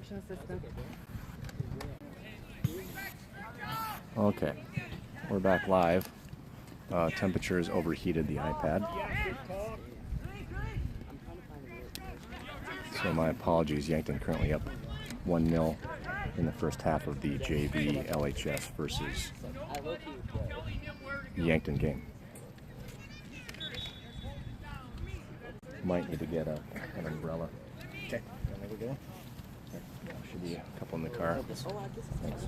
Production assistant. Okay, we're back live. Temperatures overheated the iPad. So my apologies. Yankton currently up 1-0 in the first half of the JV LHS versus Yankton game. Might need to get an umbrella. Okay, there we go. Should be a couple in the car. Thanks.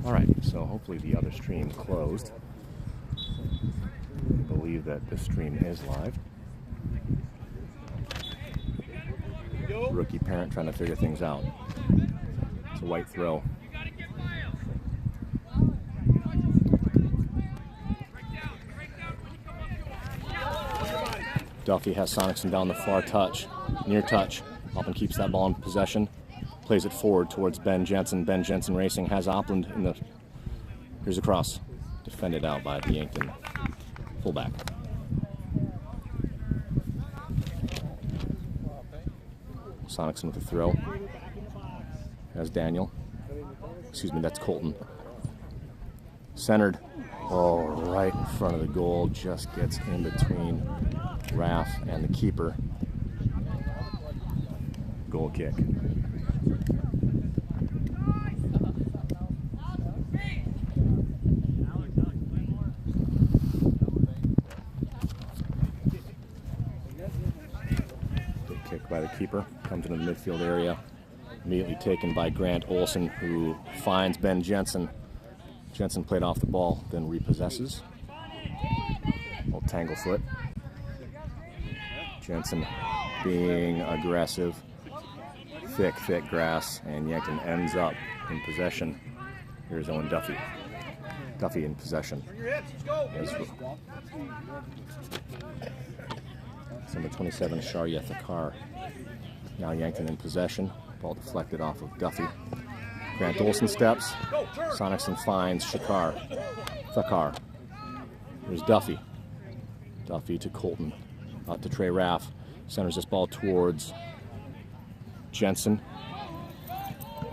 All right, so hopefully the other stream closed. I believe that this stream is live. Rookie parent trying to figure things out. It's a white throw. Duffy has Sonicson down the far touch, near touch. Oppen keeps that ball in possession. Plays it forward towards Ben Jensen. Ben Jensen racing, has Opland in the... Here's a cross. Defended out by the Yankton fullback. Sonicson with a throw. Has Daniel. Excuse me, that's Colton. Centered. Oh, right in front of the goal. Just gets in between Raff and the keeper. Goal kick. Good kick by the keeper. Comes into the midfield area. Immediately taken by Grant Olson, who finds Ben Jensen. Jensen played off the ball, then repossesses. Little tanglefoot. Jensen being aggressive. Thick grass, and Yankton ends up in possession. Here's Owen Duffy. Duffy in possession. Number 27, Sharia Thakar. Now Yankton in possession. Ball deflected off of Duffy. Grant Olson steps. Sonicson finds Thakar. Here's Duffy. Duffy to Colton. Out to Trey Raff. Centers this ball towards Jensen.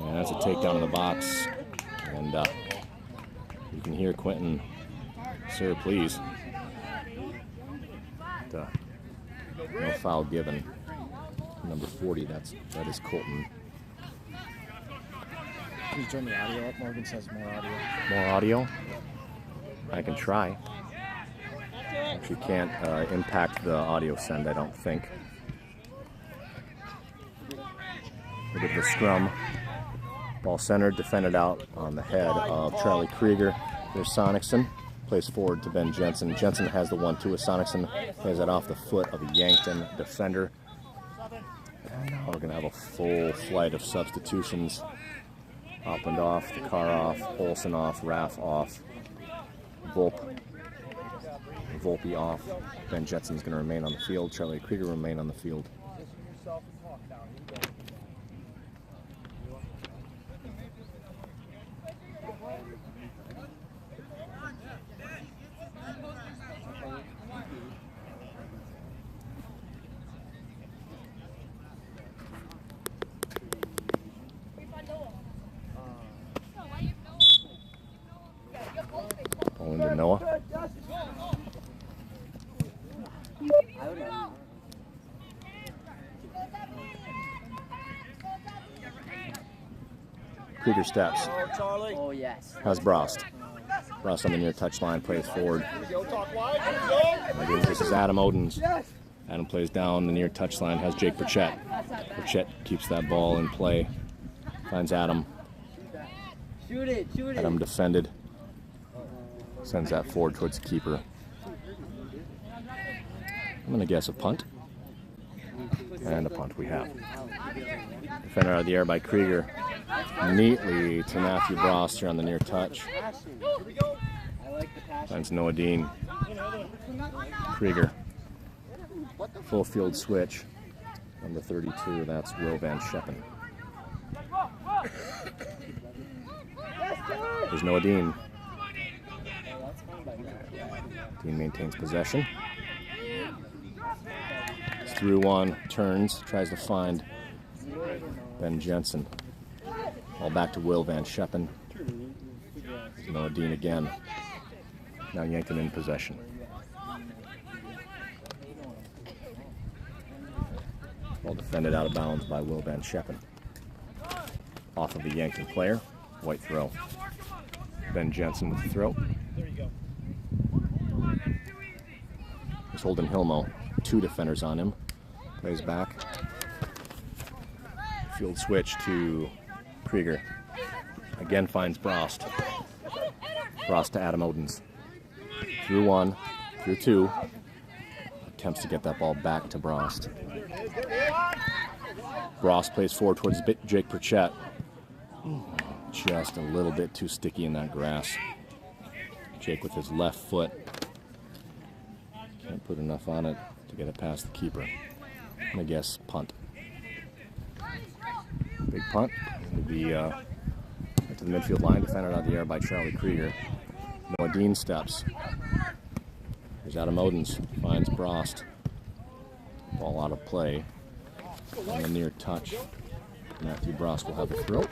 And that's a takedown in the box. And you can hear Quentin, sir, please. No foul given. Number 40, that is Colton. Can you turn the audio up? Morgan says more audio. More audio? I can try. Actually can't impact the audio send, I don't think. A bit of a scrum. Ball centered, defended out on the head of Charlie Krieger. There's Sonicson. Plays forward to Ben Jensen. Jensen has the 1-2 with Sonicson. Plays it off the foot of a Yankton defender. And now we're going to have a full flight of substitutions. Opland off, the car off, Olson off, Raff off, Volpe off. Ben Jensen's going to remain on the field. Charlie Krieger remain on the field. Ball into Noah. Krieger steps. Oh, yes. Has Brost. Brost on the near touchline, plays forward. Again, this is Adam Odens. Adam plays down the near touchline, has Jake Burchett. Burchett keeps that ball in play. Finds Adam. Shoot it. Adam defended. Sends that forward towards the keeper. I'm going to guess a punt. And a punt we have. Defender out of the air by Krieger. Neatly to Matthew Brost here on the near touch. Finds Noah Dean. Krieger. Full field switch. Number 32, that's Will Van Scheppen. There's Noah Dean. Dean maintains possession. Through one, turns, tries to find Ben Jensen. All back to Will Van Scheppen. Noah Dean again. Now Yankton in possession. Ball defended out of bounds by Will Van Scheppen. Off of the Yankton player. White throw. Ben Jensen with the throw. He's holding Hilmo. 2 defenders on him. Plays back. Field switch to Krieger. Again finds Brost. Brost to Adam Odens. Through 1, through 2. Attempts to get that ball back to Brost. Brost plays forward towards Jake Pritchett. Just a little bit too sticky in that grass. Jake with his left foot. Can't put enough on it to get it past the keeper. I'm gonna guess punt. Big punt. To the midfield line, defended out of the air by Charlie Krieger. Noah Dean steps. Here's Adam Odens, finds Brost. Ball out of play. On the near touch. Matthew Brost will have the throw.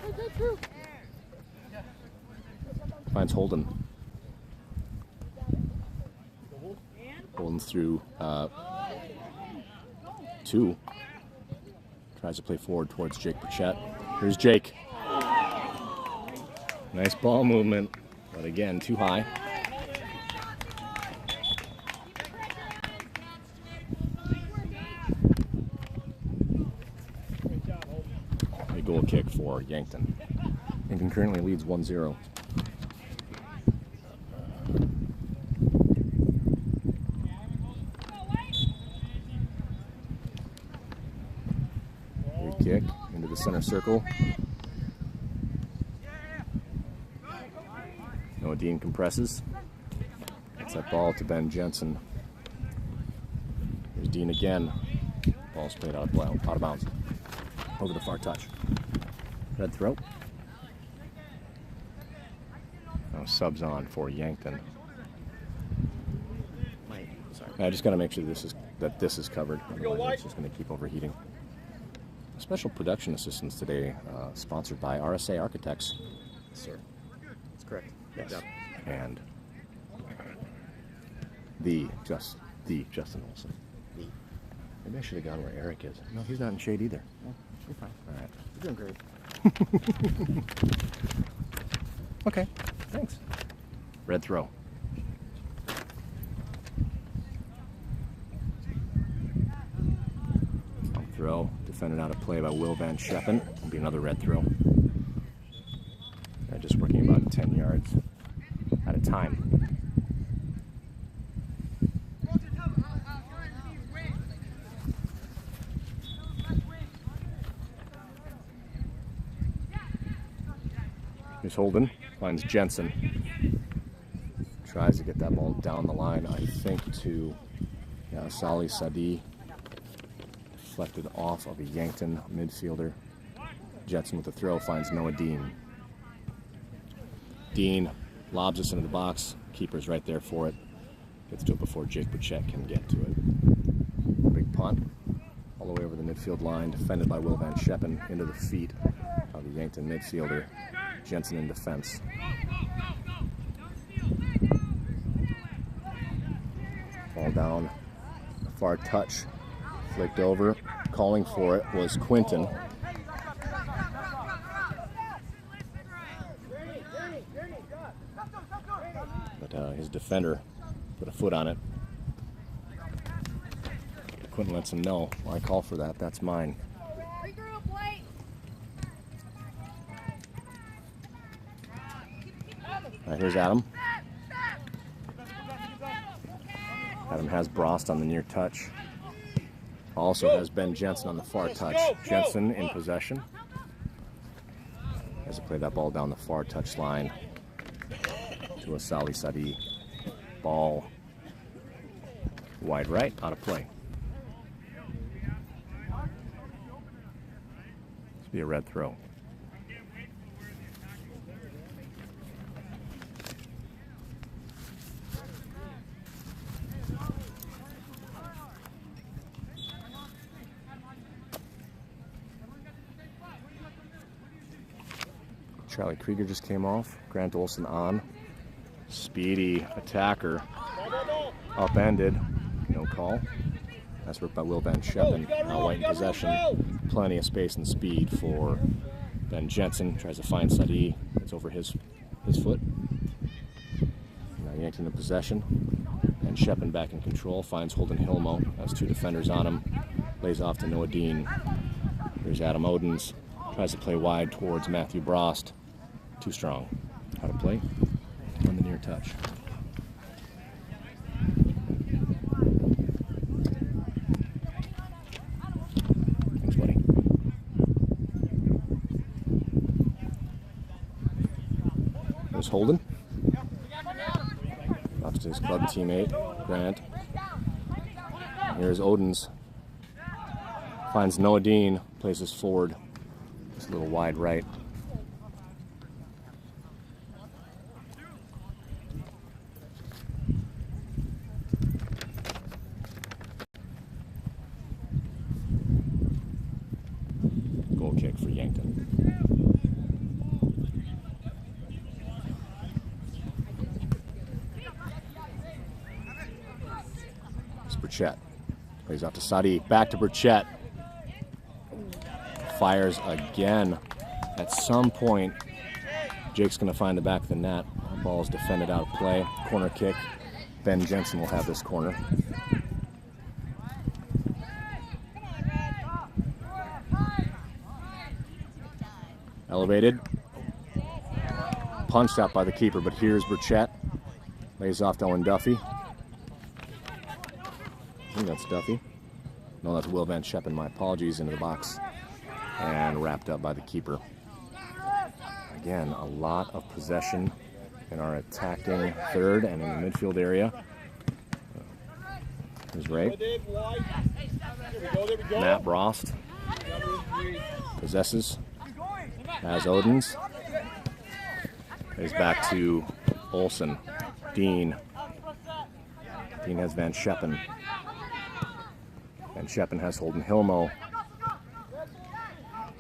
Finds Holden. Holden through 2. Tries to play forward towards Jake Pritchett. Here's Jake. Nice ball movement, but again, too high. A goal kick for Yankton. Yankton currently leads 1-0. Kick into the center circle. Noah Dean compresses. Gets that ball to Ben Jensen. Here's Dean again. Ball's played out of bounds. Over the far touch. Red throw. Now subs on for Yankton. I just got to make sure this is covered. Otherwise it's just going to keep overheating. Special production assistance today, sponsored by RSA Architects. Yes, sir. That's correct. Yes. Yep. And the Justin Olson. Maybe I should have gone where Eric is. No, he's not in shade either. No, you're fine. All right. You're doing great. Okay, thanks. Red throw. Throw, defended out of play by Will Van Scheppen. Will be another red throw. They're just working about 10 yards at a time. Here's Holden, finds Jensen. Tries to get that ball down the line, I think, to Sali Sadi. Deflected off of a Yankton midfielder. Jensen with the throw finds Noah Dean. Dean lobs us into the box. Keeper's right there for it. Gets to it before Jake Pritchett can get to it. Big punt. All the way over the midfield line. Defended by Will Van Scheppen into the feet of the Yankton midfielder. Jensen in defense. Ball down. Far touch. Flicked over. Calling for it was Quinton. But his defender put a foot on it. Quinton lets him know, well, I call for that, that's mine. Here's Adam. Adam has Brost on the near touch. Also has Ben Jensen on the far touch. Jensen in possession. Has to play that ball down the far touch line to a Sali Sadi. Ball wide right, out of play. This will be a red throw. Charlie Krieger just came off. Grant Olson on. Speedy attacker. Upended. No call. That's worked by Will Van Scheppen. Now White in possession. Plenty of space and speed for Ben Jensen. Tries to find Sadi. It's over his foot. Now Yankton in possession. And Scheppen back in control. Finds Holden Hilmo. Has two defenders on him. Lays off to Noah Dean. Here's Adam Odens. Tries to play wide towards Matthew Brost. Too strong. How to play? On the near touch. Thanks, buddy. There's Holden. Off to his club teammate, Grant. Here's Odens. Finds Noah Dean. Places forward. Just a little wide right. Goal kick for Yankton. It's Burchett. Plays off to Sadi. Back to Burchett. Fires again. At some point, Jake's going to find the back of the net. The ball is defended out of play. Corner kick. Ben Jensen will have this corner. Elevated. Punched out by the keeper, but here's Burchett. Lays off to Owen Duffy. I think that's Duffy. No, that's Will Van Scheppen. My apologies. Into the box. And wrapped up by the keeper. Again, a lot of possession in our attacking third and in the midfield area. Here's Ray. Matt Brost possesses. Has Odens. He's back to Olsen. Dean. Dean has Van Scheppen. Van Scheppen has Holden Hilmo.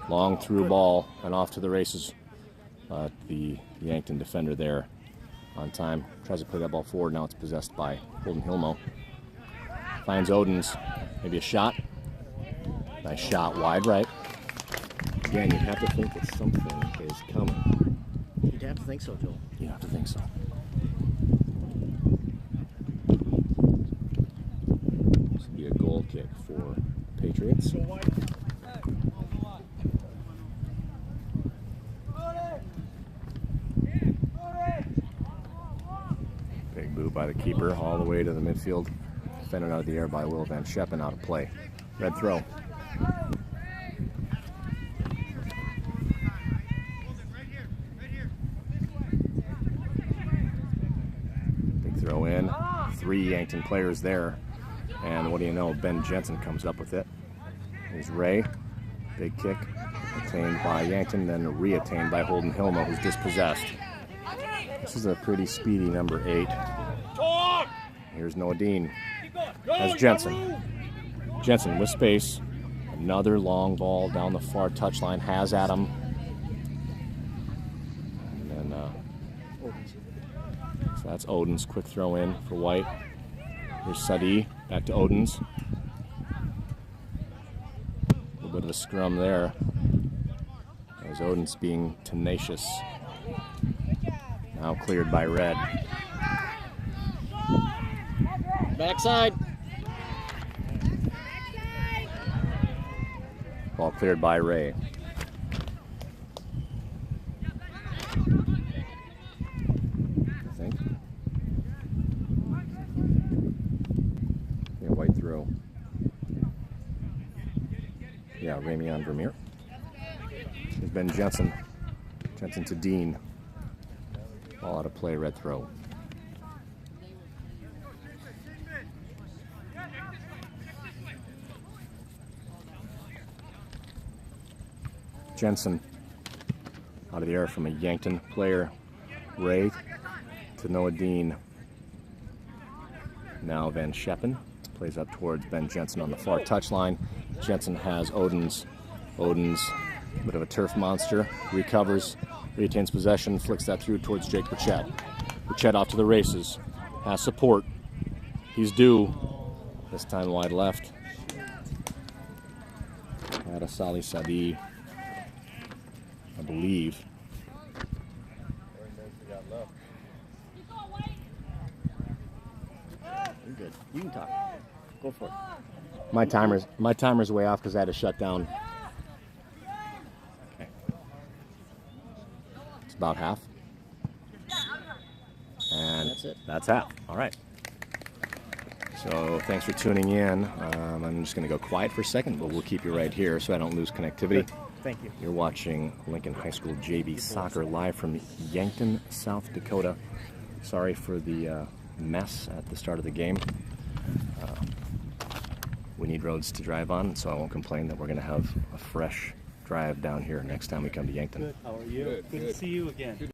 Long through ball and off to the races. The Yankton defender there on time. Tries to play that ball forward. Now it's possessed by Holden Hilmo. Finds Odens. Maybe a shot. Nice shot wide right. Again, you have to think that something is coming. You'd have to think so, Joel. You have to think so. This would be a goal kick for Patriots. Big move by the keeper all the way to the midfield. Defended out of the air by Will Van Scheppen, out of play. Red throw. Big throw in. 3 Yankton players there. And what do you know? Ben Jensen comes up with it. Here's Ray. Big kick. Attained by Yankton, then re-attained by Holden Hilmo, who's dispossessed. This is a pretty speedy number 8. Here's Noah Dean. Has Jensen. Jensen with space. Another long ball down the far touchline. Has Adam. And then, so that's Odens. Quick throw in for White. Here's Sadi. Back to Odens. A little bit of a scrum there. As Odens being tenacious. Now cleared by Red. Backside. Ball cleared by Ray. I think. Yeah, White throw. Yeah, Ramion Vermeer. There's Ben Jensen. Jensen to Dean. Ball out of play, red throw. Jensen out of the air from a Yankton player. Ray to Noah Dean. Now Van Scheppen plays up towards Ben Jensen on the far touchline. Jensen has Odens. Odens, a bit of a turf monster, recovers, Retains possession, flicks that through towards Jake Burchett. Burchett off to the races. Has support. He's due. This time wide left. At Asali Sadi, I believe. You're good. You can talk. Go for it. My timer's way off because I had to shut down. Okay. It's about half. And That's it. That's half. All right. So thanks for tuning in. I'm just going to go quiet for a second, but we'll keep you right here so I don't lose connectivity. Thank you. You're watching Lincoln High School JV Soccer live from Yankton, South Dakota. Sorry for the mess at the start of the game. We need roads to drive on, so I won't complain that we're going to have a fresh drive down here next time we come to Yankton. Good. How are you? Good to see you again.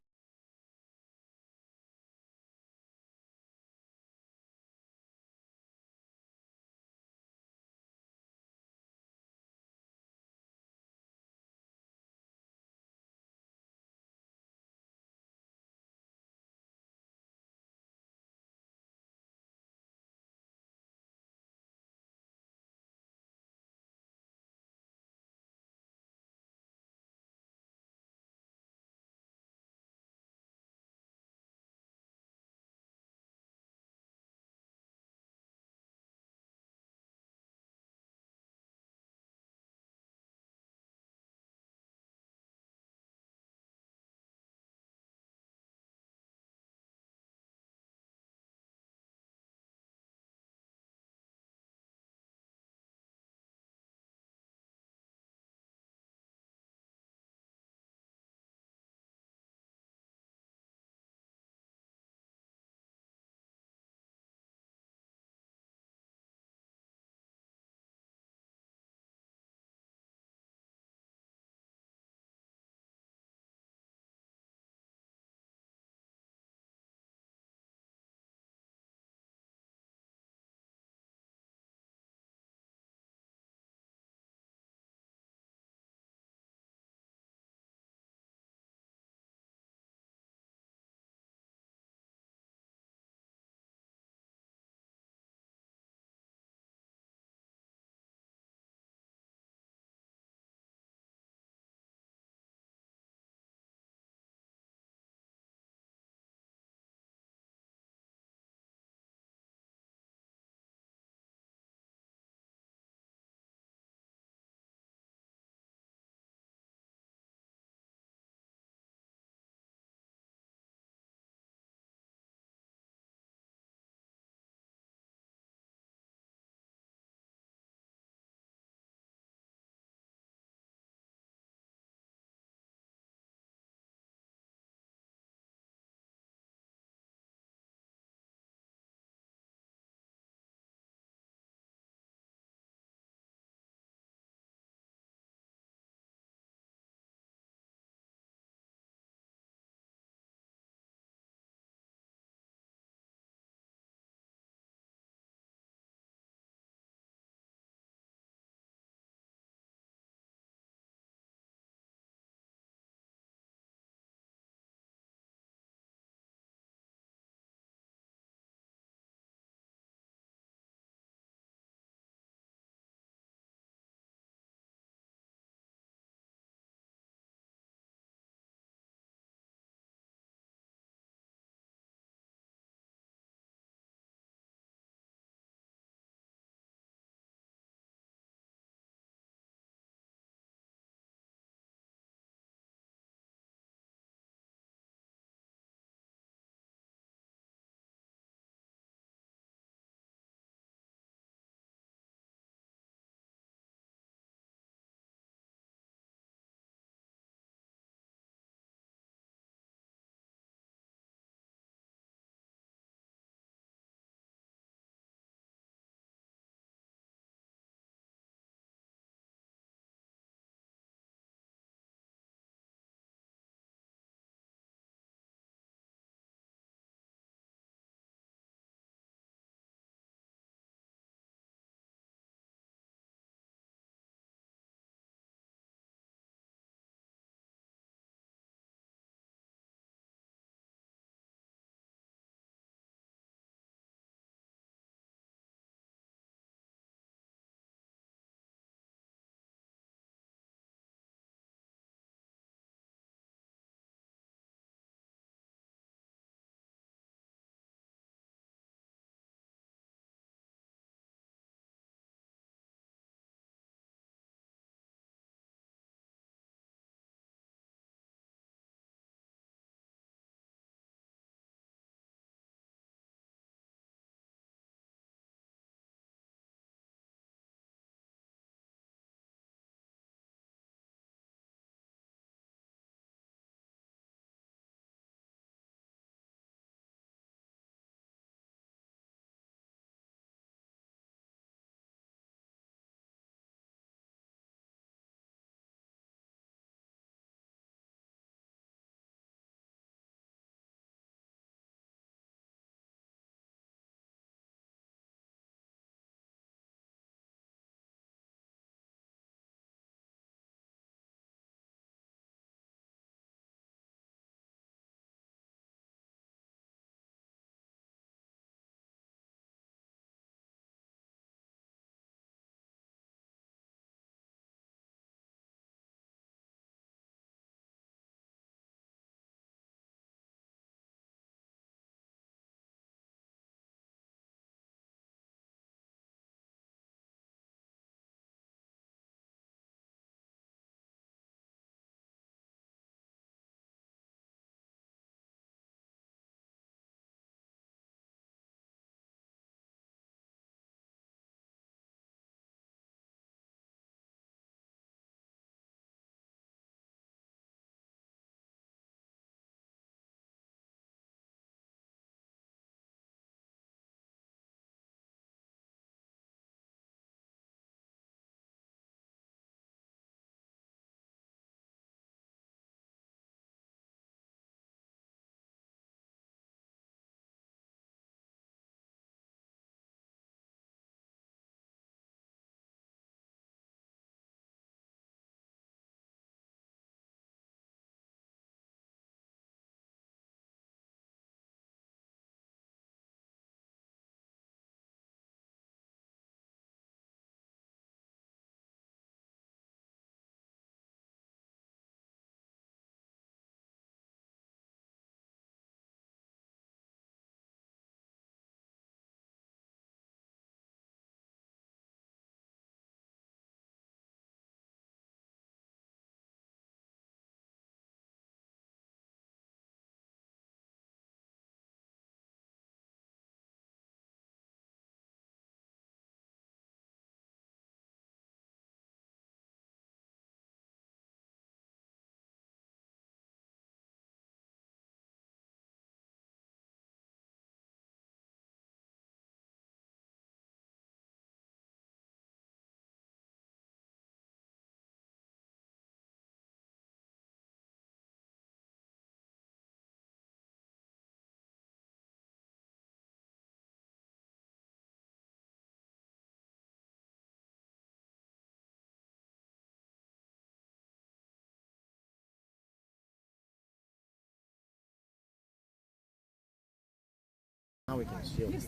Now we can shield it.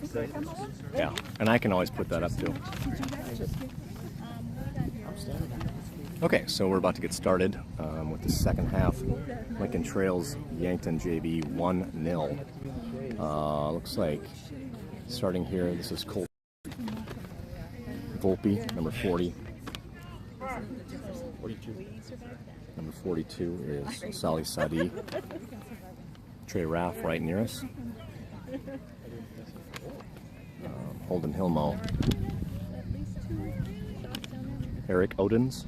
Yeah, and I can always put that up too. Okay, so we're about to get started with the second half. Lincoln Trails Yankton JV 1-0. Looks like starting here, this is Colt Volpe, number 40. 42. Number 42 is Sali Sadi. Trey Raff right near us. Holden Hilmo. Eric Odens.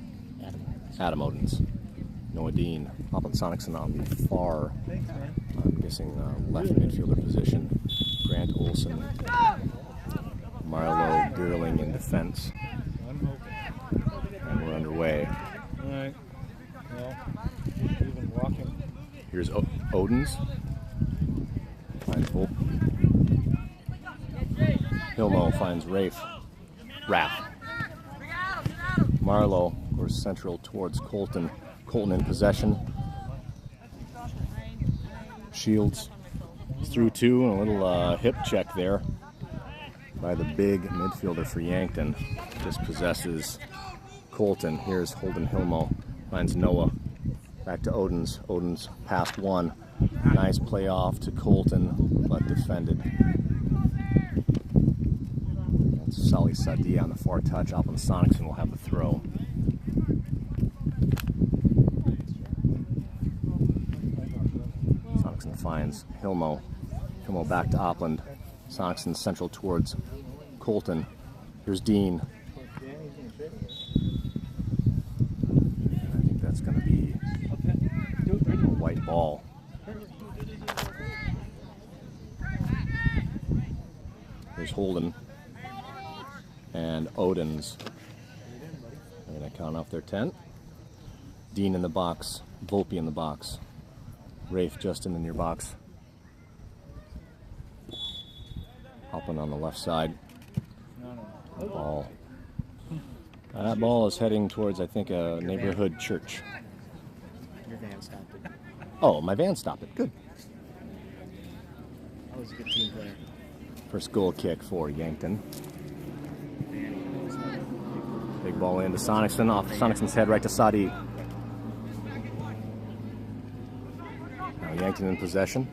Adam Odens. Noah Dean. Hoppin Sonicson on the far, I'm guessing left midfielder position. Grant Olson. Marlo Gerling in defense. And we're underway. All right. Well, even walking. Here's Odens. Finds Volpe. Hilmo finds Raff. Marlowe goes central towards Colton. Colton in possession. Shields through two, and a little hip check there by the big midfielder for Yankton. Dispossesses Colton. Here's Holden Hilmo. Finds Noah. Back to Odens. Odens past one. Nice play off to Colton, but defended. That's Sali Sadi on the far touch. Alvin Sonicson will have the throw. Sonicson finds Hilmo. Hilmo back to Opland. Sonicson central towards Colton. Here's Dean. And I think that's going to be a white ball. Here's Holden and Odens. They're going to count off their 10. Dean in the box. Volpe in the box. Rafe just in the near box. Hopping on the left side. Ball. That ball is heading towards, I think, a neighborhood church. Your van stopped it. Oh, my van stopped it. Good. That was a good team player. First goal kick for Yankton. Big ball into Sonicson. Off Sonicson's head right to Sadi. Now Yankton in possession.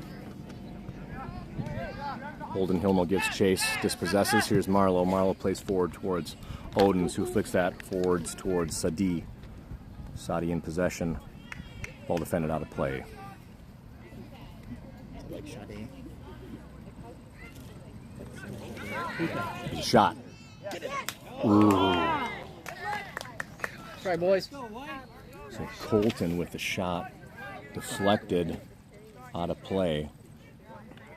Holden Hilmo gives chase, dispossesses. Here's Marlowe. Marlowe plays forward towards Odens, who flicks that forwards towards Sadi. Sadi in possession. Ball defended out of play. Like Sade. There's a shot. Ooh. Try, boys. So Colton with the shot deflected out of play.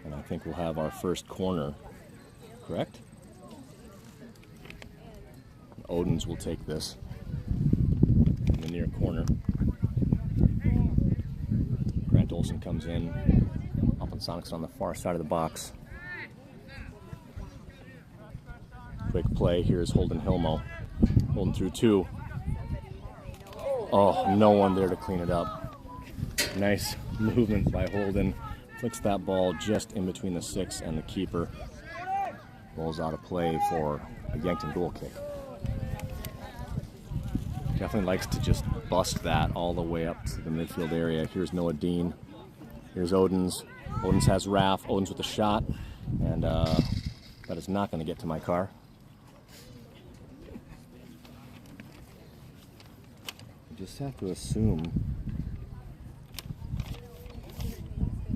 And I think we'll have our first corner, correct? Odens will take this in the near corner. Grant Olson comes in. Up on Sonicson on the far side of the box. Quick play. Here's Holden Hilmo. Holden through two. Oh, no one there to clean it up. Nice movement by Holden. Flicks that ball just in between the 6 and the keeper. Ball's out of play for a Yankton goal kick. Definitely likes to just bust that all the way up to the midfield area. Here's Noah Dean. Here's Odens. Odens has Raff. Odens with a shot. And that is not going to get to my car. I just have to assume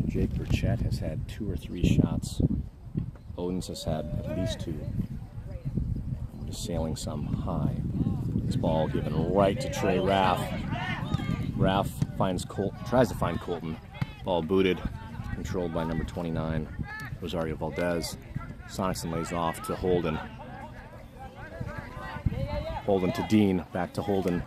Jake Burchett has had 2 or 3 shots. Odens has had at least 2. I'm just sailing some high. This ball given right to Trey Raff. Raff finds tries to find Colton. Ball booted, controlled by number 29, Rosario Valdez. Sonicson lays off to Holden. Holden to Dean, back to Holden.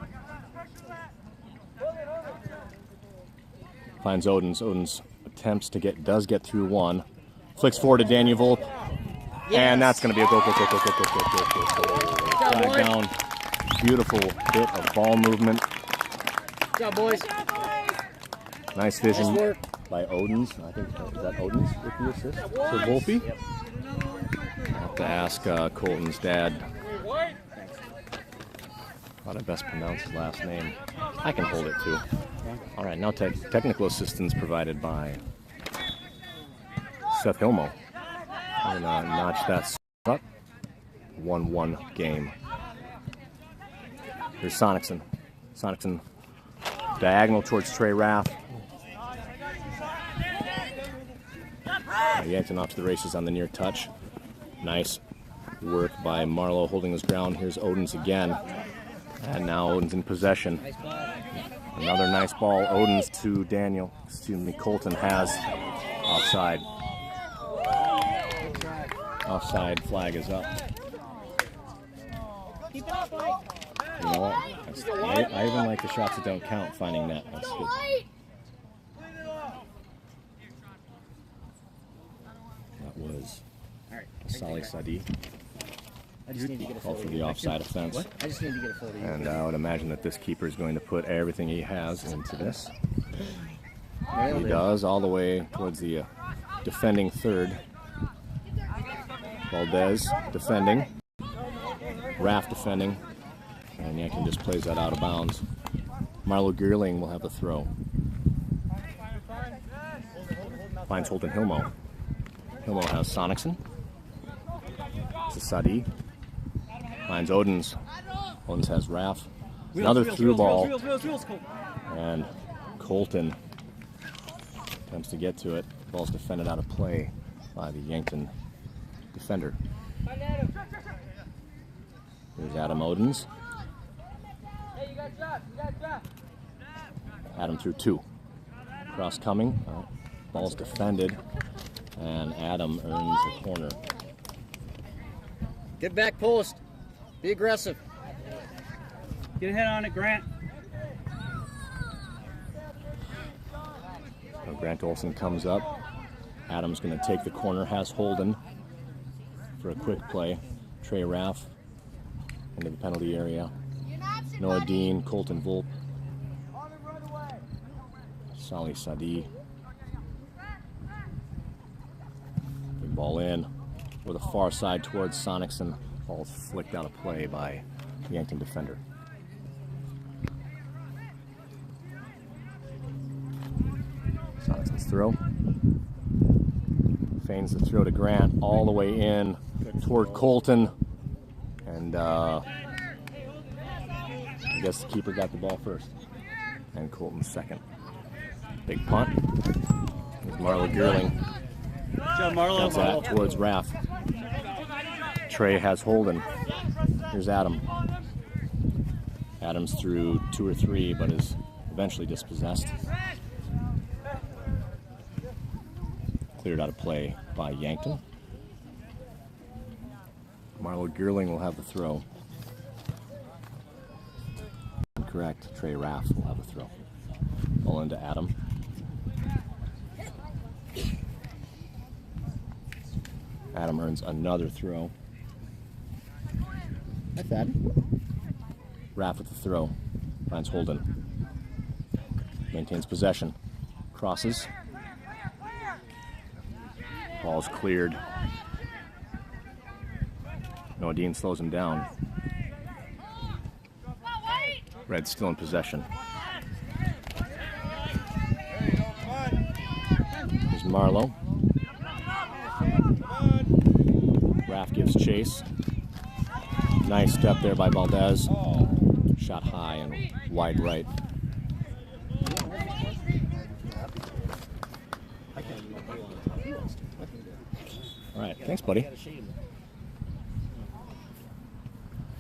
Finds Odens. Odens attempts to does get through one. Flicks forward to Daniel Volpe. Yes. And that's going to be a goal. Flag down. Beautiful bit of ball movement. Good job, boys. Nice vision. Nice work. by Odins. I think, is that Odins with the assist? For Volpe? I'll have to ask Colton's dad. Thought I'd best pronounce his last name. I can hold it too. All right, now technical assistance provided by Seth Hilmo. I'm going to notch that up. 1-1 game. Here's Sonicson. Sonicson diagonal towards Trey Raff. Yankton off to the races on the near touch. Nice work by Marlowe holding his ground. Here's Odins again. And now Odins in possession. Another nice ball. Odins to Daniel. Excuse me, Colton has offside. Offside flag is up. You know what? I even like the shots that don't count finding net. That's good. That was Salih Sadi. I just need to get a Called photo. for the offside offense. What? I just need to get a photo. And I would imagine that this keeper is going to put everything he has into this. He does, all the way towards the defending third. Valdez defending. Raff defending. And Yankton just plays that out of bounds. Marlo Geerling will have the throw. Finds Holton Hilmo. Hilmo has Sonicson. To Sadi. Finds Odins. Odins has Raff. Another through ball. And Colton attempts to get to it. Ball's defended out of play by the Yankton defender. Here's Adam Odins. Adam through two. Cross coming. Ball's defended. And Adam earns the corner. Get back post. Be aggressive. Get a hit on it, Grant. So Grant Olson comes up. Adam's going to take the corner. Has Holden for a quick play. Trey Raff into the penalty area. Noah Dean, Colton Volpe. Salih Sadi. Big ball in. With a far side towards Sonicson. Ball's flicked out of play by the Yankton defender. Sonicson's throw. Feigns the throw to Grant all the way in toward Colton. And I guess the keeper got the ball first. And Colton second. Big punt. There's Marlo Geerling. Comes that towards Raff. Trey has Holden. Here's Adam. Adam's through 2 or 3, but is eventually dispossessed. Cleared out of play by Yankton. Marlo Geerling will have the throw. Correct. Trey Raff will have the throw. Ball into Adam. Adam earns another throw. Like that. Raff with the throw. Finds Holden. Maintains possession. Crosses. Ball's cleared. Noah Dean slows him down. Red's still in possession. Here's Marlowe. Raff gives chase. Nice step there by Valdez. Shot high and wide right. All right, thanks, buddy.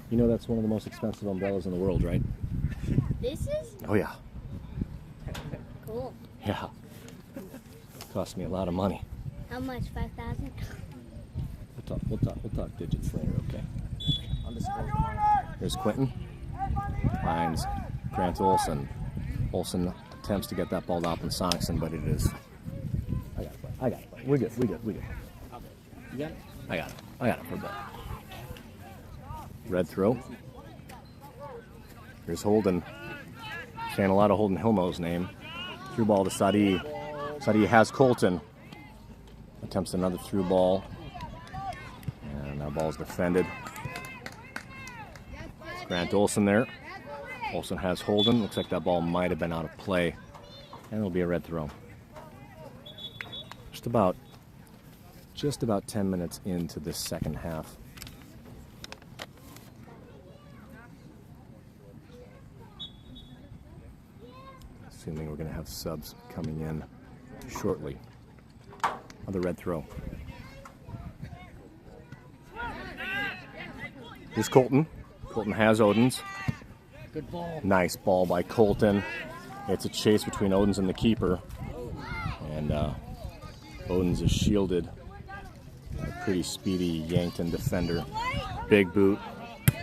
You know that's one of the most expensive umbrellas in the world, right? This is? Oh yeah. Cool. Yeah. Cost me a lot of money. How much? 5,000? We'll talk digits later, okay? Here's Quentin. Finds Grant Olson. Olson attempts to get that ball off in Sonicson, but it is. I got it. We're good. You got it? I got it. We're good. Red throw. Here's Holden. Saying a lot of Holden Hilmo's name. Through ball to Sadi. So he has Colton. Attempts another through ball. And that ball's defended. Grant Olson there. Olson has Holden. Looks like that ball might have been out of play. And it'll be a red throw. Just about 10 minutes into this second half. Assuming we're going to have subs coming in shortly. Another red throw. Here's Colton. Colton has Odens. Good ball. Nice ball by Colton. It's a chase between Odens and the keeper. And Odens is shielded. A pretty speedy Yankton defender. Big boot.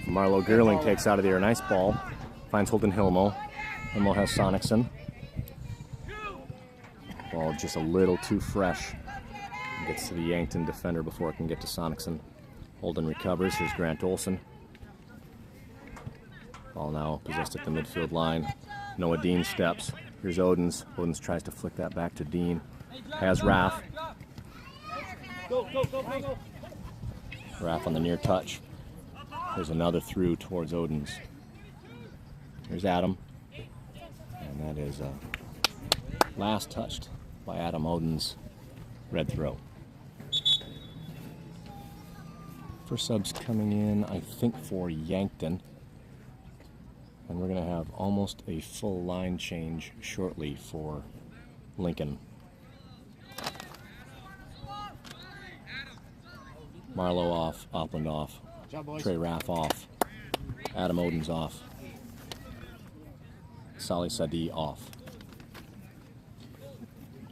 Marlo Gerling takes out of there. Nice ball. Finds Holden Hilmo. Hilmo has Sonicson. Ball just a little too fresh. Gets to the Yankton defender before it can get to Sonicson. Holden recovers. Here's Grant Olson. Ball now possessed at the midfield line. Noah Dean steps. Here's Odens. Odens tries to flick that back to Dean. Has Raff. Raff on the near touch. There's another through towards Odens. Here's Adam. And that is last touched by Adam Odens. Red throw. First subs coming in, I think, for Yankton. And we're going to have almost a full line change shortly for Lincoln. Marlowe off, Opland off, Trey Raff off, Adam Odens off, Salih Sadi off.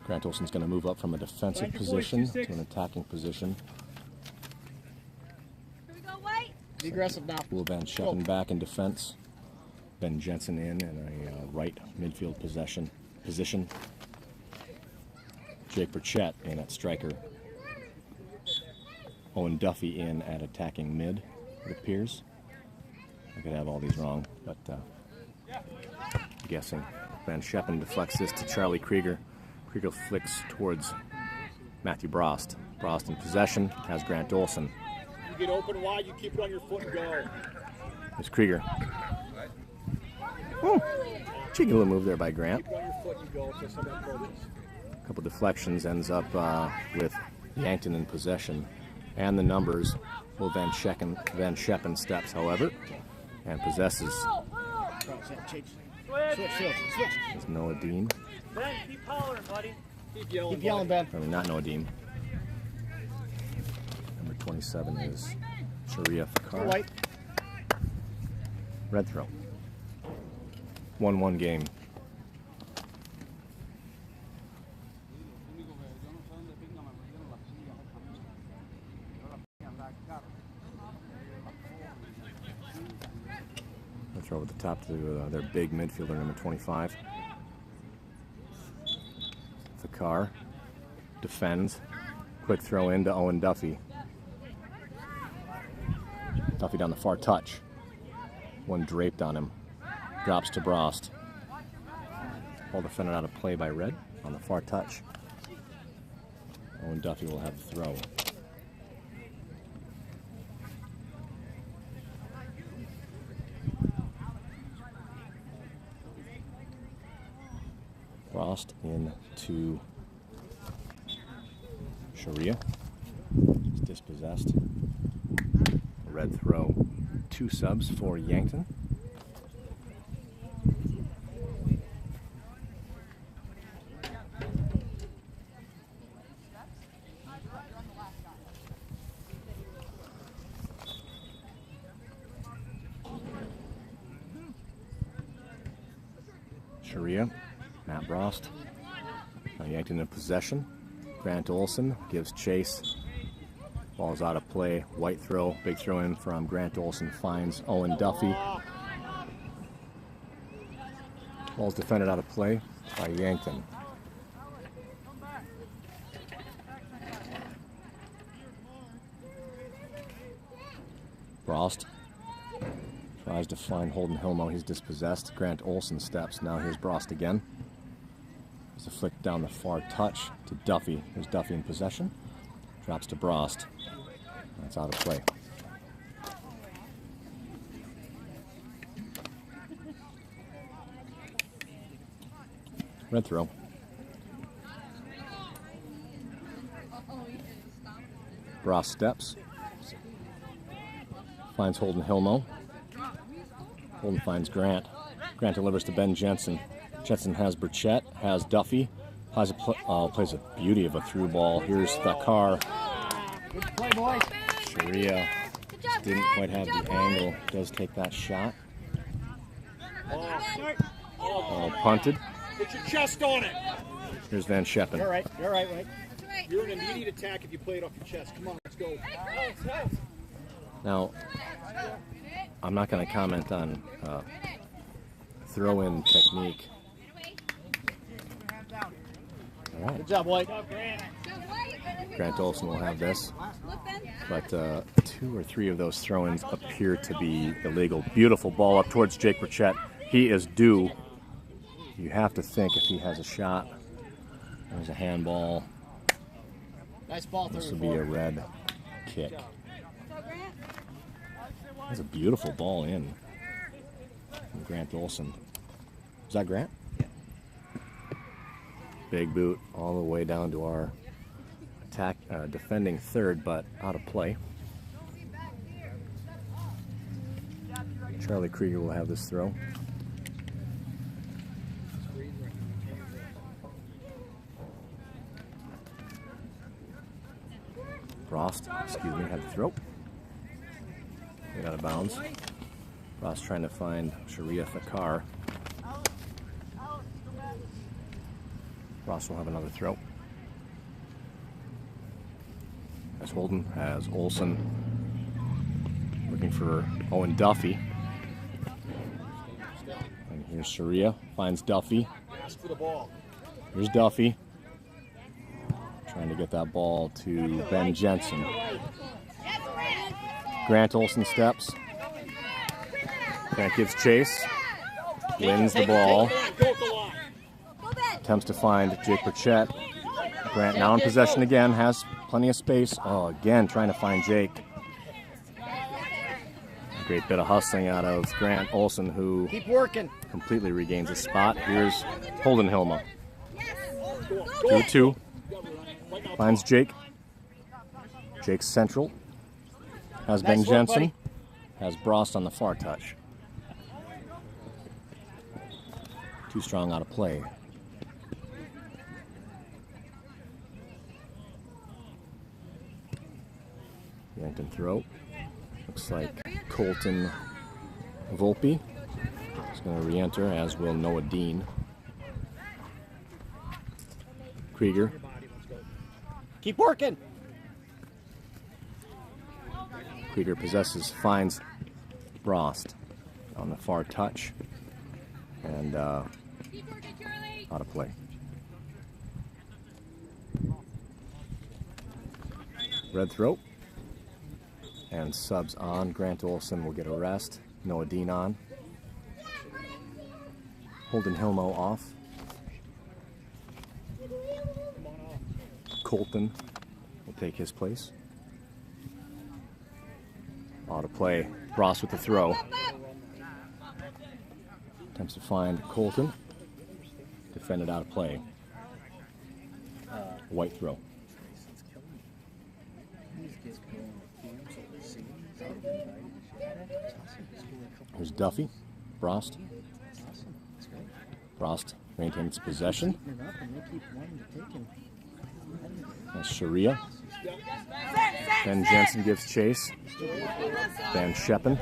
Grant Olson's going to move up from a defensive position to an attacking position. Be aggressive now. Will Van Scheppen back in defense. Ben Jensen in a right midfield position. Jake Burchett in at striker. Owen Duffy in at attacking mid, it appears. I could have all these wrong, but I'm guessing. Van Scheppen deflects this to Charlie Krieger. Krieger flicks towards Matthew Brost. Brost in possession, has Grant Olson. You get open wide, you keep it on your foot and go. Here's Krieger. Oh, cheeky little move there by Grant. Keep it on your foot and go. Just like that. A couple deflections, ends up with Yankton in possession. And the numbers. Will Van Scheppen steps, however, and possesses. Switch. There's Noah Dean. Ben, keep hollering, buddy. Keep yelling. Keep yelling, Ben. I mean, not Noah Dean. Number 27 is Sharia Fakar. White. Red throw. 1-1 game. Red throw at the top to their big midfielder, number 25. Fakar defends. Quick throw into Owen Duffy. Duffy down the far touch. One draped on him. Drops to Brost. Ball defended out of play by Red on the far touch. Owen Duffy will have the throw. Brost into Sharia. He's dispossessed. Red throw. 2 subs for Yankton. Sharia, Matt Brost. Now Yankton in possession. Grant Olson gives chase. Ball's out of play. White throw. Big throw in from Grant Olson. Finds Owen Duffy. Ball's defended out of play by Yankton. Brost tries to find Holden Hilmo. He's dispossessed. Grant Olson steps. Now here's Brost again. It's a flick down the far touch to Duffy. There's Duffy in possession. Drops to Brost. That's out of play. Red throw. Brost steps. Finds Holden Hilmo. Holden finds Grant. Grant delivers to Ben Jensen. Jensen has Burchett, has Duffy. Plays a beauty of a through ball. Here's the car. Good play, boys. Sharia didn't quite have the angle. Does take that shot. Punted. Put your chest on it. Here's Van Scheppen. You're right. You're right, White. You're an immediate attack if you play it off your chest. Come on, let's go. Now, I'm not going to comment on throw-in technique. All right. Good job, White. Grant Olson will have this, but 2 or 3 of those throw-ins appear to be illegal. Beautiful ball up towards Jake Burchett. He is due. You have to think if he has a shot. There's a handball. Nice ball, This 34. will be a red kick. That's a beautiful ball in from Grant Olson. Is that Grant? Yeah. Big boot all the way down to our defending third, but out of play. Charlie Krieger will have this throw. Frost, excuse me, had the throw. Get out of bounds. Frost trying to find Sharia Thakar. Frost will have another throw. As Holden has Olson looking for Owen Duffy. And here's Sharia, finds Duffy. Ask for the ball. Here's Duffy. Trying to get that ball to Ben Jensen. Grant Olson steps. Grant gives chase. Wins the ball. Go at the line. Attempts to find Jake Burchett. Grant now in possession again. Has plenty of space. Oh, again trying to find Jake. A great bit of hustling out of Grant Olson, who Keep working. completely regains his spot. Here's Holden Hilma. 2-2. Finds Jake. Jake's central. Has Ben Nice work, Jensen. buddy. Has Brost on the far touch. Too strong out of play. Yankton throw. Looks like Colton Volpe is going to re-enter, as will Noah Dean. Krieger. Keep working. Krieger possesses, finds Brost on the far touch, and out of play. Red throw, and subs on. Grant Olson will get a rest. Noah Dean on. Holden Hilmo off. Colton will take his place. Out of play. Brost with the throw. Attempts to find Colton. Defended out of play. White throw. Here's Duffy. Brost. Brost maintains possession. That's Sharia. Ben Jensen gives chase. Van Scheppen.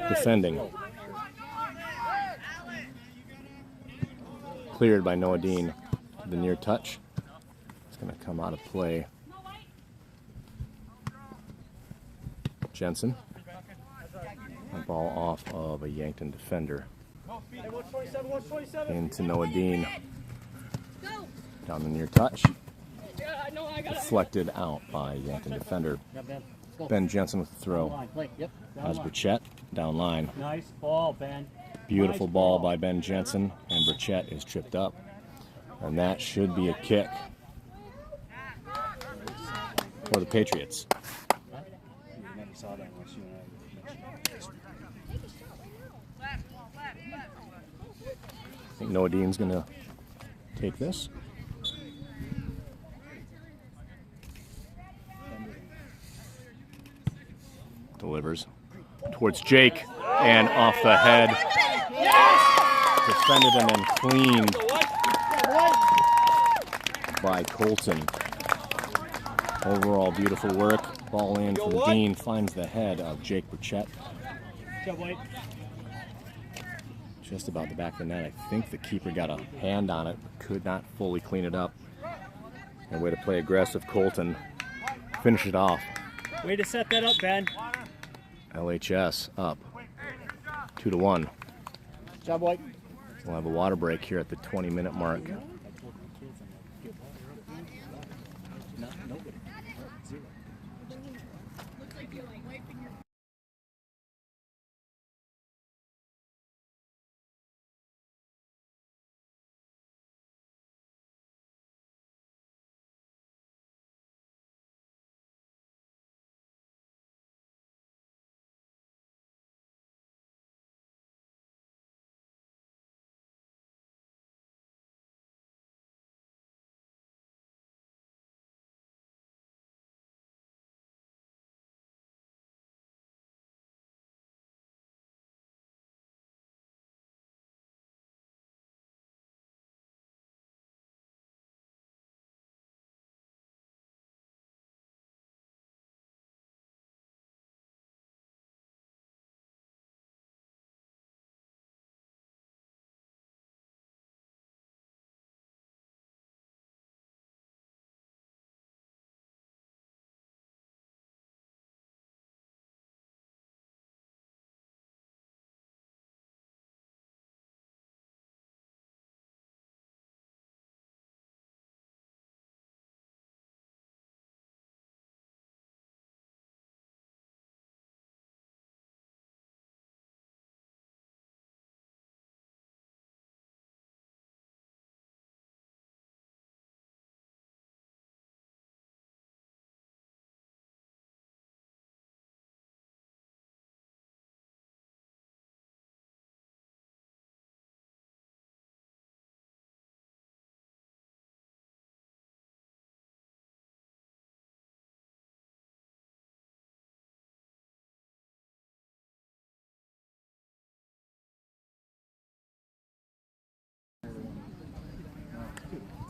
Defending. Cleared by Noah Dean to the near touch. It's going to come out of play. Jensen. A ball off of a Yankton defender. Into Noah Dean. Down the near touch. Deflected out by Yankton defender. Yeah, Ben. Let's go. Ben Jensen with the throw. Line, play. Yep. Has Burchett down line. Nice ball, Ben. Beautiful Nice ball by Ben Jensen, and Burchett is tripped up. And that should be a kick for the Patriots. Never saw that unless you and I think Noah Dean's going to take this. Delivers towards Jake and off the head. Defended and then cleaned by Colton. Overall, beautiful work. Ball in from Dean, finds the head of Jake Burchett. Just about the back of the net. I think the keeper got a hand on it, but could not fully clean it up. And way to play aggressive, Colton. Finish it off. Way to set that up, Ben. LHS up 2-1. Job, White. We'll have a water break here at the 20-minute mark.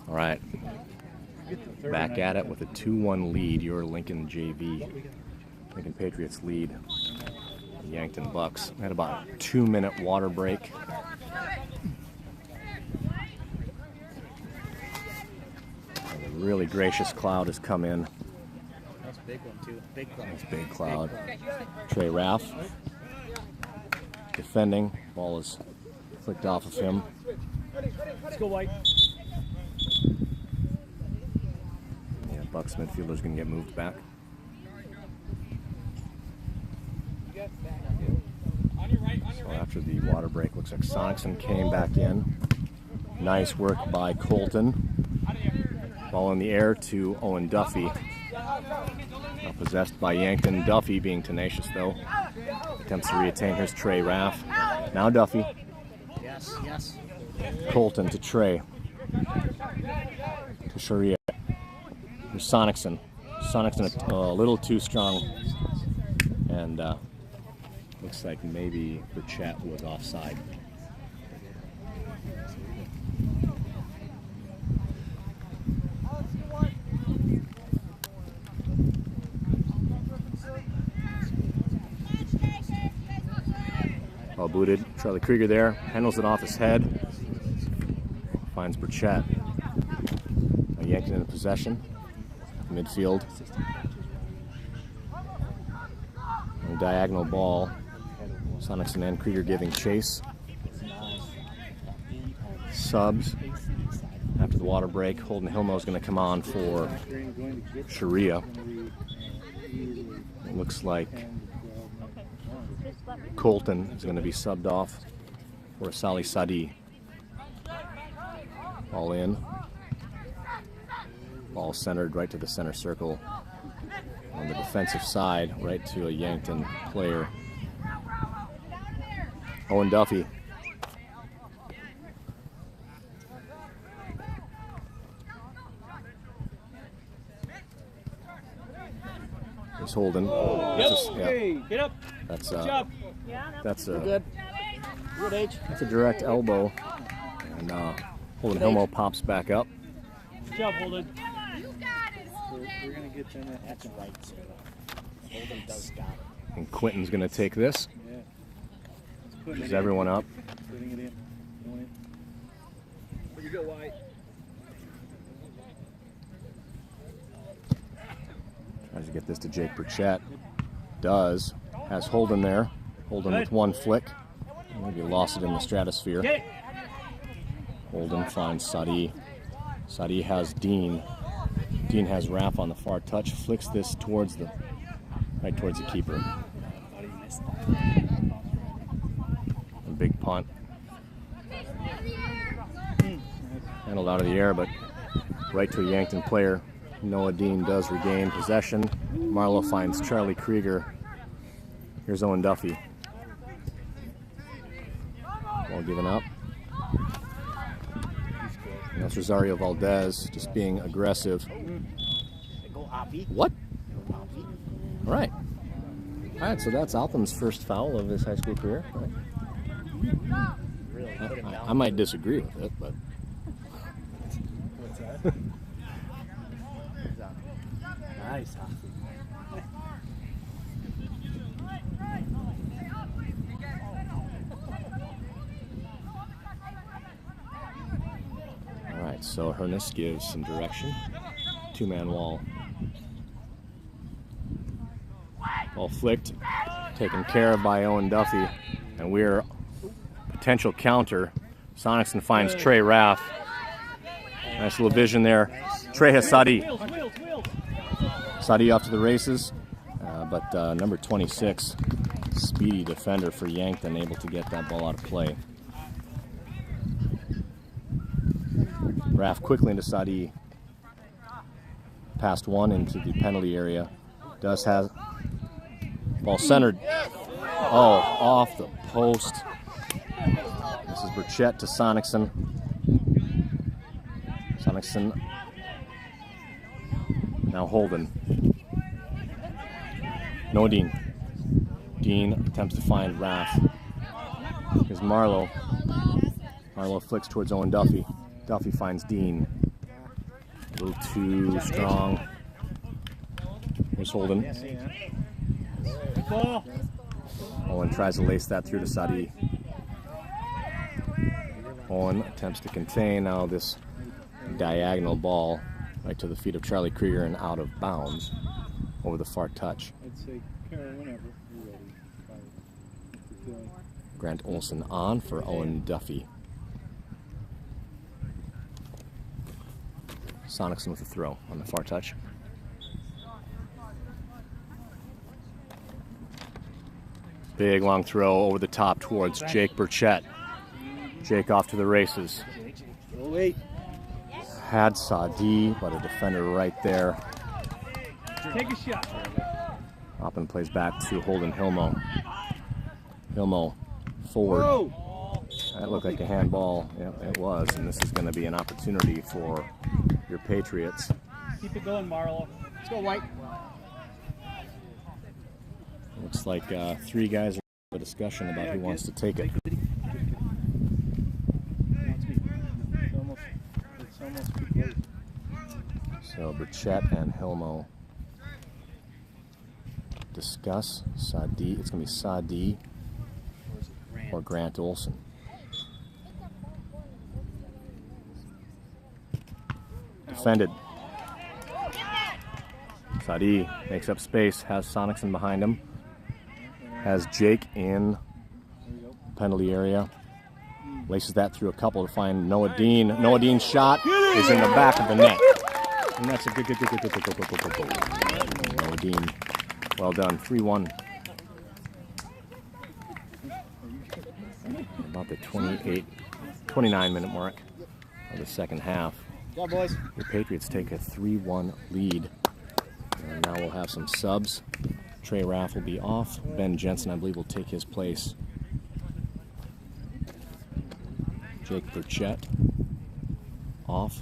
All right, back at it with a 2-1 lead. Your Lincoln JV, Lincoln Patriots lead the Yankton Bucks. We had about a 2-minute water break. And a really gracious cloud has come in. That's a big one, too. Big cloud. Nice big cloud. Trey Raff defending. Ball is flicked off of him. Let's go, White. Yeah, Bucks midfielder's going to get moved back. So after the water break, looks like Sonicson came back in. Nice work by Colton. Ball in the air to Owen Duffy. Now possessed by Yankton. Duffy being tenacious though. Attempts to reattain. Here's Trey Raff. Now Duffy. Yes, yes. Colton to Trey. To Sharia. Here's Sonicson. Sonicson a little too strong. And looks like maybe Burchett was offside. Ball booted. Charlie Krieger there. Handles it off his head. Finds Burchett. Yankton in possession. Midfield. A diagonal ball. Sonicson and Krieger giving chase. Subs. After the water break, Holden Hilmo is going to come on for Sharia. It looks like Colton is going to be subbed off for Salih Sadi. Ball in. Ball centered right to the center circle. On the defensive side, right to a Yankton player. Owen Duffy. He's holding. Get up. That's Good job. that's a Good. Good, H. that's a direct elbow, and Holden Hilmo pops back up. Good job, Holden. We're gonna get them at That's right, sir. Holden does got it. And Quentin's going to take this. Yeah. Gives everyone up. Putting it in. Going in. There you go, White. Tries to get this to Jake Burchett. Does. Has Holden there. Holden with one flick. Maybe lost it in the stratosphere. Get it. Holden finds Sadi. Sadi has Dean. Dean has Raff on the far touch. Flicks this towards the right towards the keeper. Thought he missed A big punt. Handled out of the air, but right to a Yankton player. Noah Dean does regain possession. Marlowe finds Charlie Krieger. Here's Owen Duffy. Ball given up. And that's Rosario Valdez just being aggressive. Go Oppie. What? Go Oppie. All right. All right, so that's Altham's first foul of his high school career. Really put him down. I might disagree with it, but What's that? Nice, Oppie. all right. So Hernus gives some direction. Two-man wall. Ball flicked, taken care of by Owen Duffy, and we're potential counter. Sonicson finds Trey Raff. Nice little vision there. Trey has Sadi. Wheels, wheels, wheels. Sadi off to the races, but number 26, speedy defender for Yankton, able to get that ball out of play. Raff quickly into Sadi. Past one into the penalty area. Does have ball centered. Oh, off the post. This is Burchett to Sonicson. Sonicson. Now Holden. No Dean. Dean attempts to find Raff. Here's Marlowe. Marlowe flicks towards Owen Duffy. Duffy finds Dean. A little too strong. Here's Holden. Good ball. Owen tries to lace that through to Sadi. Owen attempts to contain now this diagonal ball right to the feet of Charlie Krieger and out of bounds over the far touch. I'd say Carol, whenever you're ready. Fine. Grant Olson on for Owen Duffy. Sonicson with a throw on the far touch. Big long throw over the top towards Jake Burchett. Jake off to the races. Oh, wait. Had Sadi, but a defender right there. Take a shot. Oppen plays back to Holden Hilmo. Hilmo forward. Whoa. That looked like a handball. Yep, it was. And this is going to be an opportunity for your Patriots. Keep it going, Marlo. Let's go, White. Looks like three guys are having a discussion about who wants to take it. It's almost too close. So Burchett and Hilmo discuss. Sadi. It's going to be Sadi or Grant Olson. Defended. Sadi makes up space, has Sonicson behind him. Has Jake in penalty area. Laces that through a couple to find Noah Dean. Noah Dean's shot is in the back of the net. And that's a good. Noah Dean, well done. 3-1. About the 29-minute mark. of the second half. Go, boys. The Patriots take a 3-1 lead. And now we'll have some subs. Trey Raff will be off. Ben Jensen, I believe, will take his place. Jake Burchett off.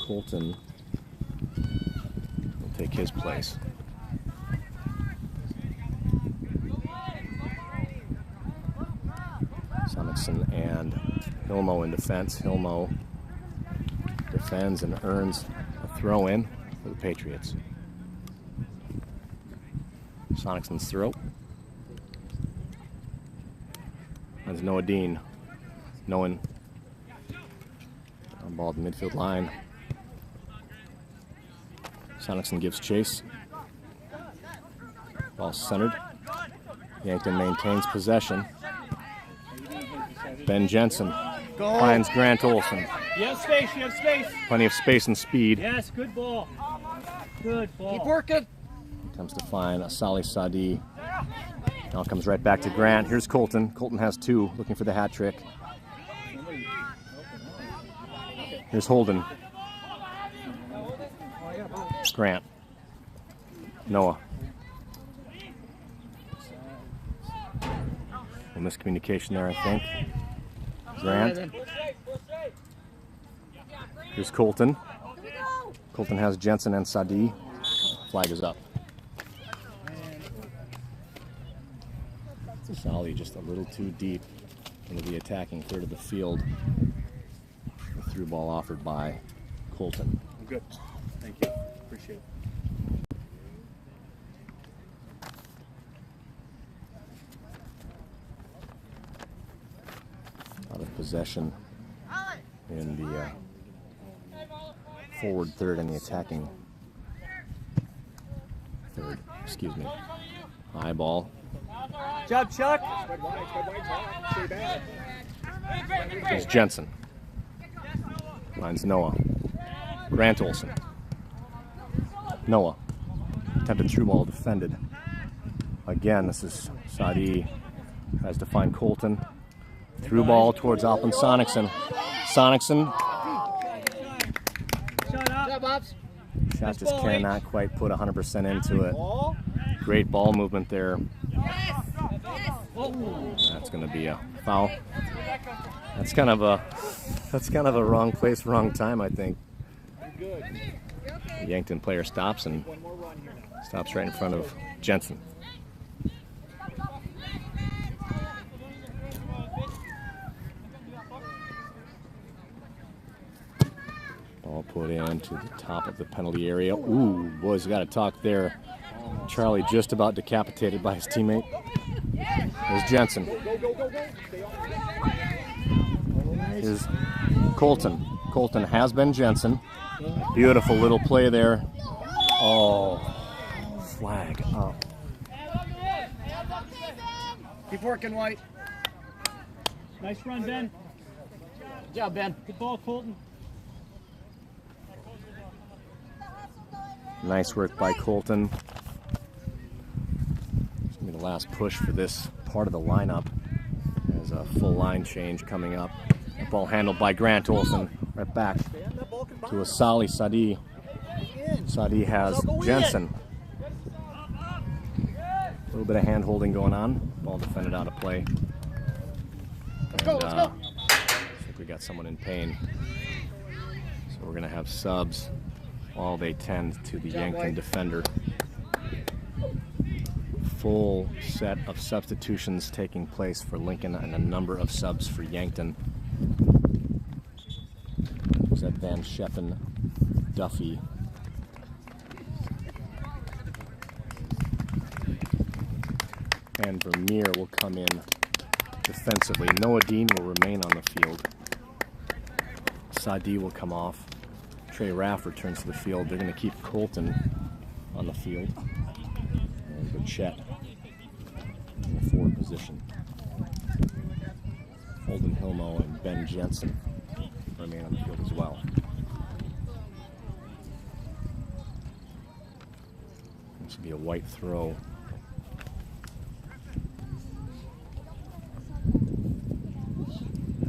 Colton will take his place. Sonicson and Hilmo in defense. Hilmo defends and earns a throw-in for the Patriots. Sonicson's throw. That's Noah Dean. Noah on ball at the midfield line. Sonicson gives chase. Ball centered. Yankton maintains possession. Ben Jensen finds Grant Olson. You have space, you have space. Plenty of space and speed. Yes, good ball. Good ball. Keep working. Attempts to find Asali Sadi. Now comes right back to Grant. Here's Colton. Colton has two, looking for the hat trick. Here's Holden. Grant. Noah. A miscommunication there, I think. Grant. Here's Colton. Colton has Jensen and Sadi. Flag is up. Sally just a little too deep into the attacking third of the field. The through ball offered by Colton. Good. Thank you. Appreciate it. Out of possession in the forward third and the attacking third. Excuse me. High ball. Good job, Chuck. Here's Jensen. Finds Noah. Grant Olson. Noah. Attempted through ball defended. Again, this is Sadi. Tries to find Colton. Through ball towards Alpin Sonicson. Sonicson. Shot just cannot quite put 100% into it. Great ball movement there. That's going to be a foul. That's kind of a wrong place, wrong time, I think. The Yankton player stops and stops right in front of Jensen. Ball put in to the top of the penalty area. Ooh, boys, got to talk there. Charlie just about decapitated by his teammate. There's Jensen. Here's Colton. Colton has been Jensen. Beautiful little play there. Oh, flag up. Keep working, White. Nice run, Ben. Good job, Ben. Good ball, Colton. Nice work by Colton. It's going to be the last push for this part of the lineup. There's a full line change coming up. Ball handled by Grant Olson. Right back to Asali Sadi. Sadi has Jensen. A little bit of hand holding going on. Ball defended out of play. Let's go. I think we got someone in pain. So we're going to have subs while they tend to the Yankton defender. Full set of substitutions taking place for Lincoln and a number of subs for Yankton. Zed Van Scheppen, Duffy. And Vermeer will come in defensively. Noah Dean will remain on the field. Sadi will come off. Trey Raff returns to the field. They're going to keep Colton on the field. And Burchett in the forward position. Holden Hilmo and Ben Jensen remain on the field as well. This will be a White throw.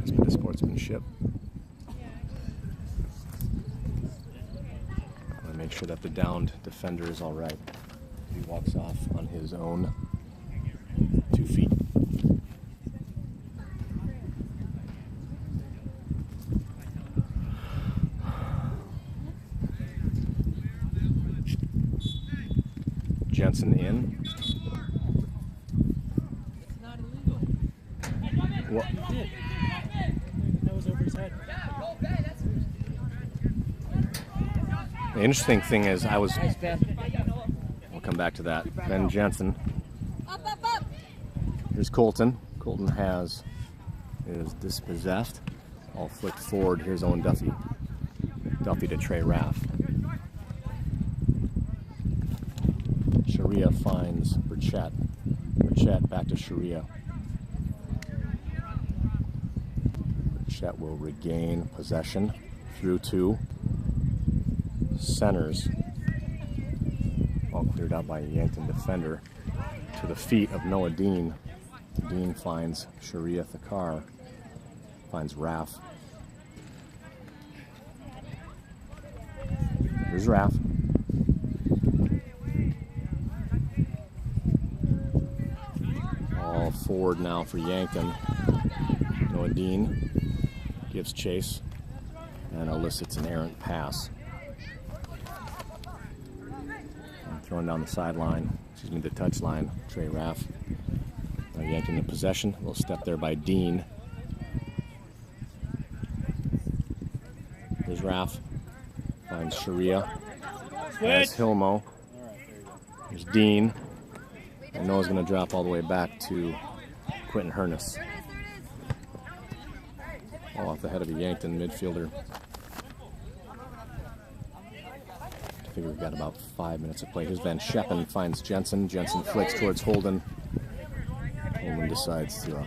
Has been a sportsmanship. chip. I want to make sure that the downed defender is all right. He walks off on his own 2 feet. Jensen in. What? He did. That was over his head. The interesting thing is, we'll come back to that. Ben Jensen. Here's Colton. Colton is dispossessed. All flicked forward. Here's Owen Duffy. Duffy to Trey Raff. Sharia finds Burchett. Burchett back to Sharia. Burchett will regain possession through to centers. All cleared out by a Yankton defender. To the feet of Noah Dean. Dean finds Sharia Thakar. Finds Raff. Here's Raff. All forward now for Yankton. Noah Dean gives chase and elicits an errant pass. And thrown down the sideline, the touch line, Trey Raff. Now Yankton in possession. A little step there by Dean. Here's Raff. Finds Sharia. Has Hilmo. Here's Dean. And Noah's going to drop all the way back to Quentin Hernus. All off the head of a Yankton midfielder. I think we've got about 5 minutes of play. Here's Van Scheppen finds Jensen. Jensen flicks towards Holden. Holden decides to...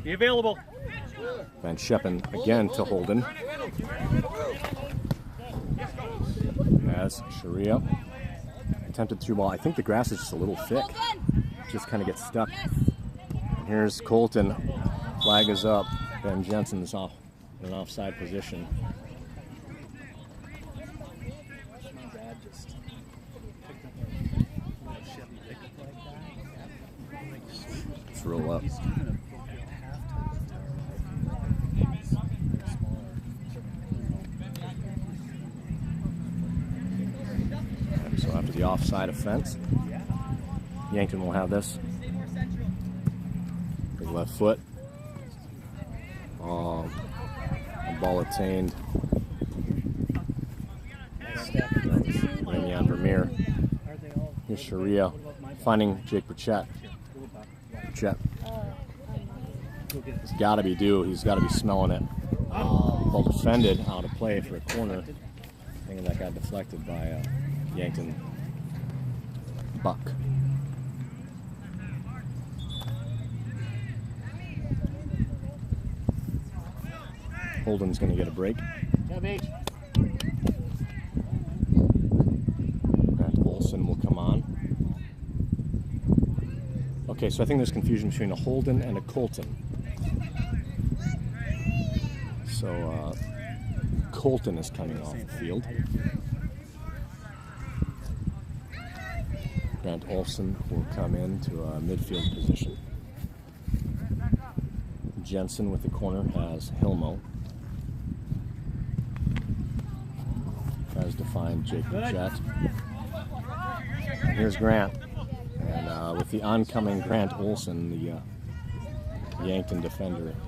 Be available. Van Scheppen again to Holden. As Sharia. Attempted through ball. I think the grass is just a little thick. Just kind of gets stuck. And here's Colton. Flag is up. Ben Jensen is off in an offside position. Let's roll up. So after the offside offense, Yankton will have this. Big left foot. A ball attained. Ramian Vermeer. Here's Sharia finding Jake Burchett. Burchett. He's got to be due. He's got to be smelling it. Ball defended out of play for a corner. I think that got deflected by Yankton Buck. Holden's going to get a break. And Olsen will come on. Okay, so I think there's confusion between a Holden and a Colton. So Colton is coming off the field. Grant Olsen will come into a midfield position. Jensen with the corner has Hilmo. Tries to find Jake Burchett. Here's Grant. And with the oncoming Grant Olsen, the Yankton defender